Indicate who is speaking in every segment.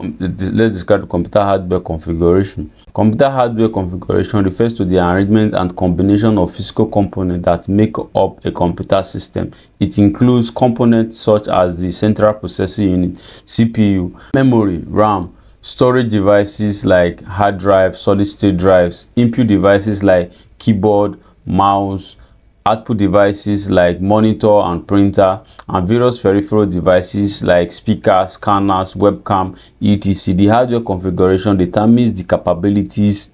Speaker 1: let's describe the computer hardware configuration. Computer hardware configuration refers to the arrangement and combination of physical components that make up a computer system. It includes components such as the central processing unit, CPU, memory, RAM, storage devices like hard drives, solid-state drives, input devices like keyboard, mouse, output devices like monitor and printer, and various peripheral devices like speakers, scanners, webcam, etc. The hardware configuration determines the capabilities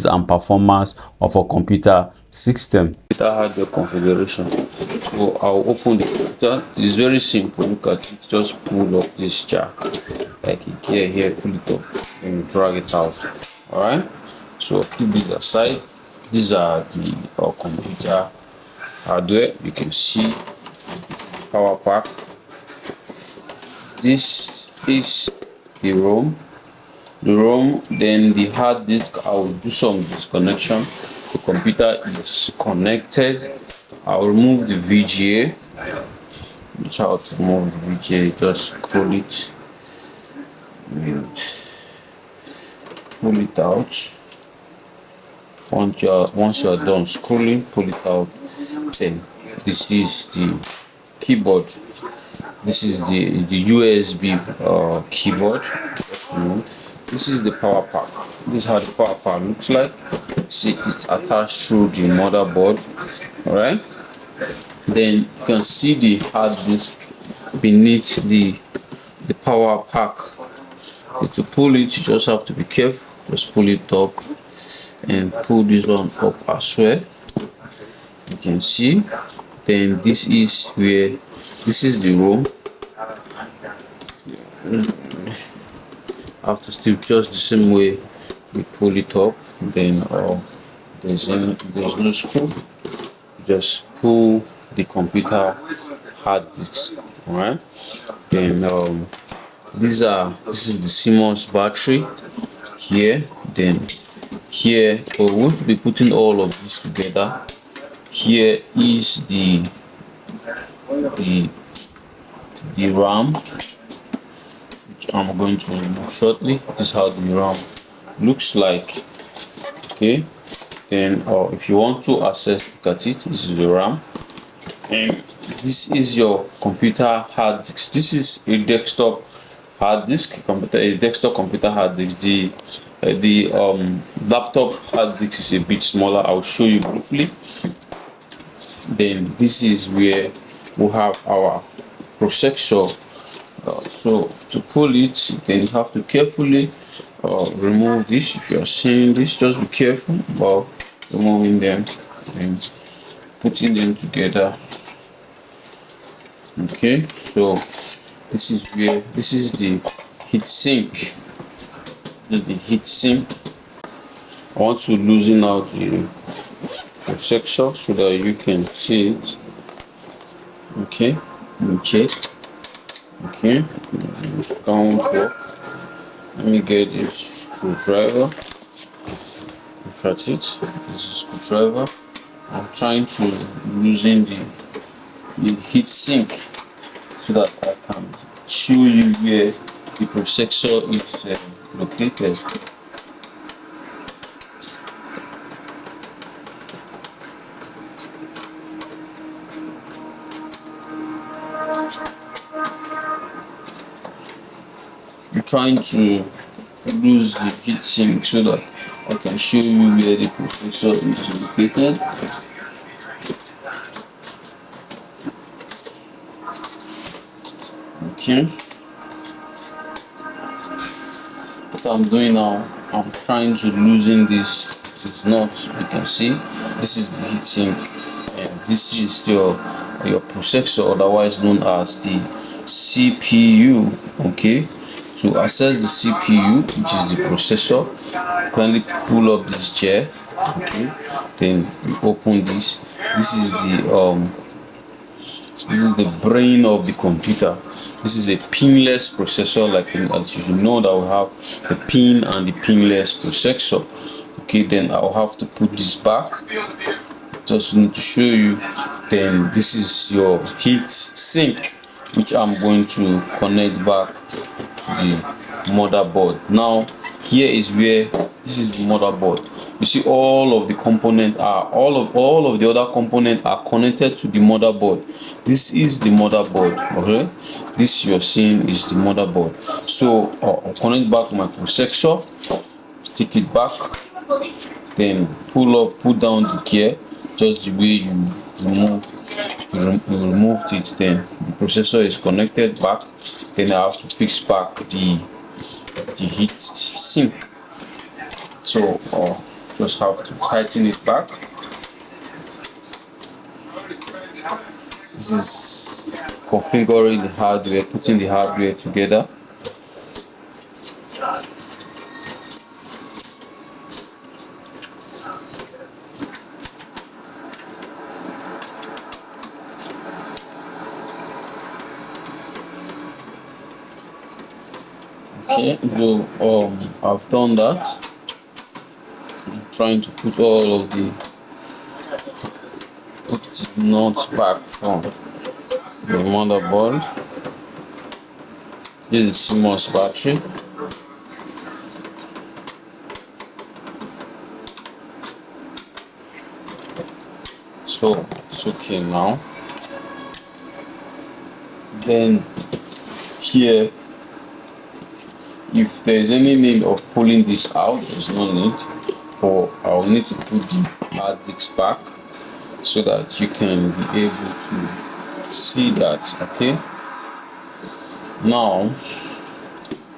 Speaker 1: and performance of a computer system. Computer hardware configuration. So I'll open the computer. It's very simple. Look at it. Just pull up this jar, like here, pull it up and drag it out. All right. So keep this aside. These are the computer hardware. You can see power pack. This is the ROM. Then the hard disk. I will do some disconnection. The computer is connected. I'll remove the VGA. Which how to remove the VGA? Just scroll it and pull it out. Once you're done scrolling, pull it out. Then this is the keyboard. This is the USB keyboard. This is the power pack. This is how the power pack looks like. See, it's attached through the motherboard. All right. Then you can see the hard disk beneath the power pack. To pull it, you just have to be careful. Just pull it up and pull this one up as well. You can see. Then this is the ROM. Have to still just the same way we pull it up. Then there's no screw. Just pull the computer hard disk. All right. Then this is the CMOS battery here. Then here we're going to be putting all of this together. Here is the RAM, which I'm going to remove shortly. This is how the RAM looks like. Okay. Then if you want to access, look at it. This is the RAM, and this is your computer hard disk. This is a desktop hard disk a desktop computer hard disk. The laptop hard disk is a bit smaller. I'll show you briefly. Then this is where we have our processor. So to pull it, then you have to carefully remove this. If you are seeing this, just be careful about removing them and putting them together. Okay, so this is the heat sink. This is the heat sink. I want to loosen out the processor so that you can see it. Okay, okay, down here. Let me get this screwdriver. Look at it. This is a screwdriver. I'm trying to loosen the heat sink so that I can show you where the processor is located. I'm trying to lose the heat sink so that I can show you where the processor is located. Okay. What I'm doing now, I'm trying to loosen this nut. You can see this is the heat sink, and this is your processor, otherwise known as the CPU. Okay. To access the CPU, which is the processor, you kindly pull up this chair. Okay, then you open this. This is the brain of the computer. This is a pinless processor, like as you should know that we have the pin and the pinless processor. Okay, then I'll have to put this back. Just need to show you. Then this is your heat sink. which I'm going to connect back to the motherboard. Now here is where this is the motherboard. You see all of the components are all of the other components are connected to the motherboard. This is the motherboard. Okay, this you're seeing is the motherboard. So I'll connect back my processor, stick it back, then pull down the gear just the way you removed it. Then the processor is connected back. Then I have to fix back the heat sink. So just have to tighten it back. This is configuring the hardware, putting the hardware together. Okay, so I've done that. I'm trying to put all of the nuts back from the motherboard. This is CMOS battery. So it's okay now. Then here, if there's any need of pulling this out, there's no need, or I'll need to put the hard disk back so that you can be able to see that. Okay, now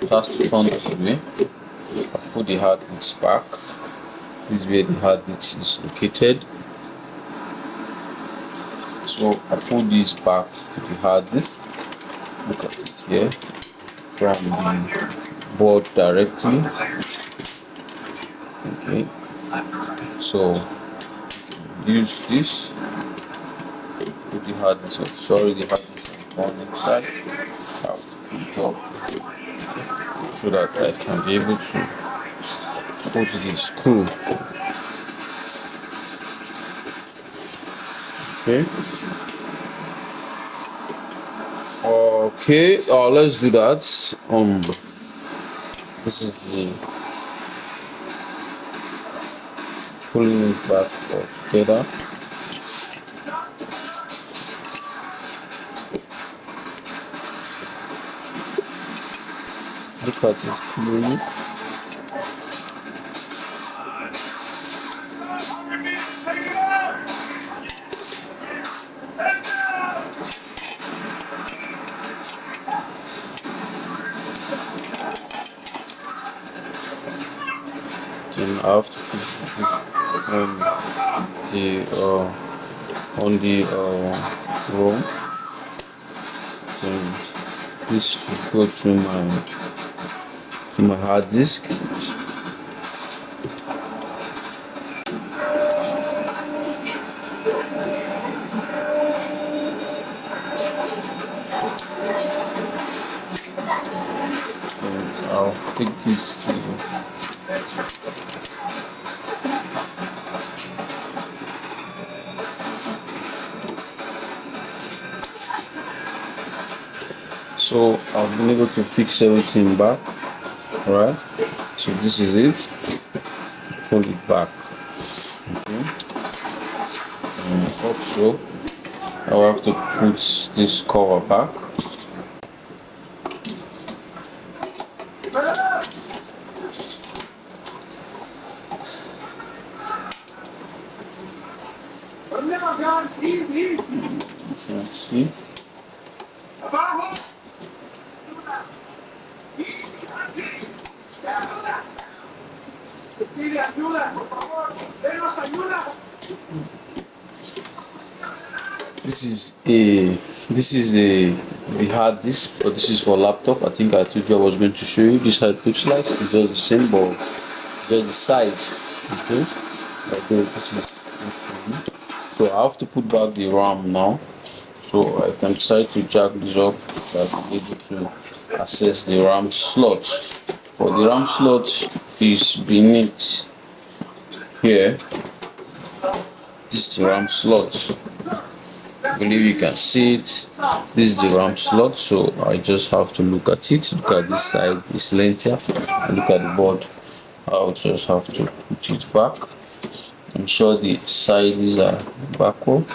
Speaker 1: that's to turn this way. I've put the hard disk back. This is where the hard disk is located. So I put this back to the hard disk. Look at it here from the board directly. Okay, so use this. Put the hard disk. Sorry, the hard disk on the side. I have to put it up so that I can be able to put the screw. Okay. Okay, let's do that. This is the pulling it back all together. Look at it clearly. Then I have to fix this on the ROM. Then this should go to my hard disk. And I'll take this to so I've been able to fix everything back. Alright, so this is it. Pull it back. Okay. And also I'll have to put this cover back. You can see. This is the hard disk, but this is for laptop. I think I told you I was going to show you. This is how it looks like. It's just the same, but just the size. Okay. Okay. This is okay. So I have to put back the RAM now. So I can decide to jack this up so I can be able to access the RAM slot. For the RAM slot is beneath here. This is the RAM slot. I believe you can see it. This is the RAM slot, so I just have to look at it. Look at this side, it's lengthier. Look at the board. I'll just have to put it back. Ensure the sides are backward.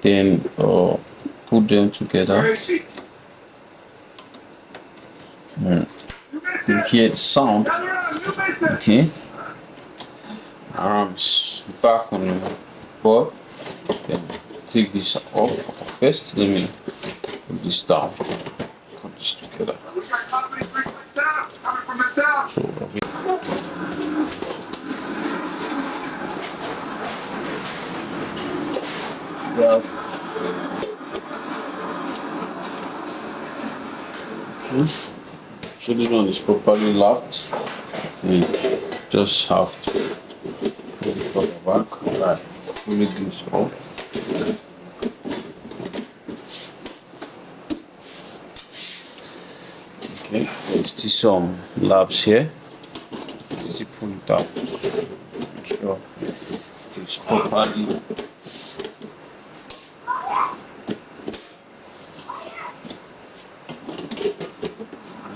Speaker 1: Then put them together. You hear the sound. Okay. Arms back on the board. Then take this up first. Let me put this down. Put this together. So so this one is properly locked. You just have to put the cover back. Right. Pull this off. Okay, there's still some labs here. Still pull it out. Make sure it's properly.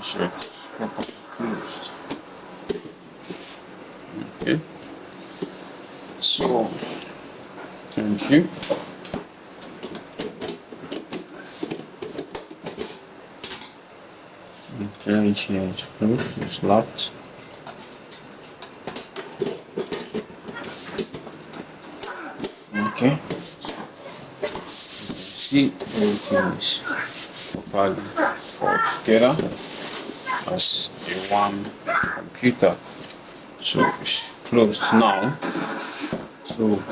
Speaker 1: Sure it's properly closed. Okay. So, thank you. Okay, change closed. It's locked. Okay. See, everything is properly put together as a one computer. So it's closed now. So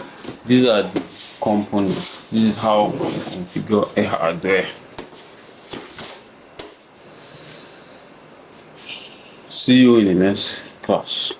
Speaker 1: these are the components. This is how you configure a hardware. See you in the next class.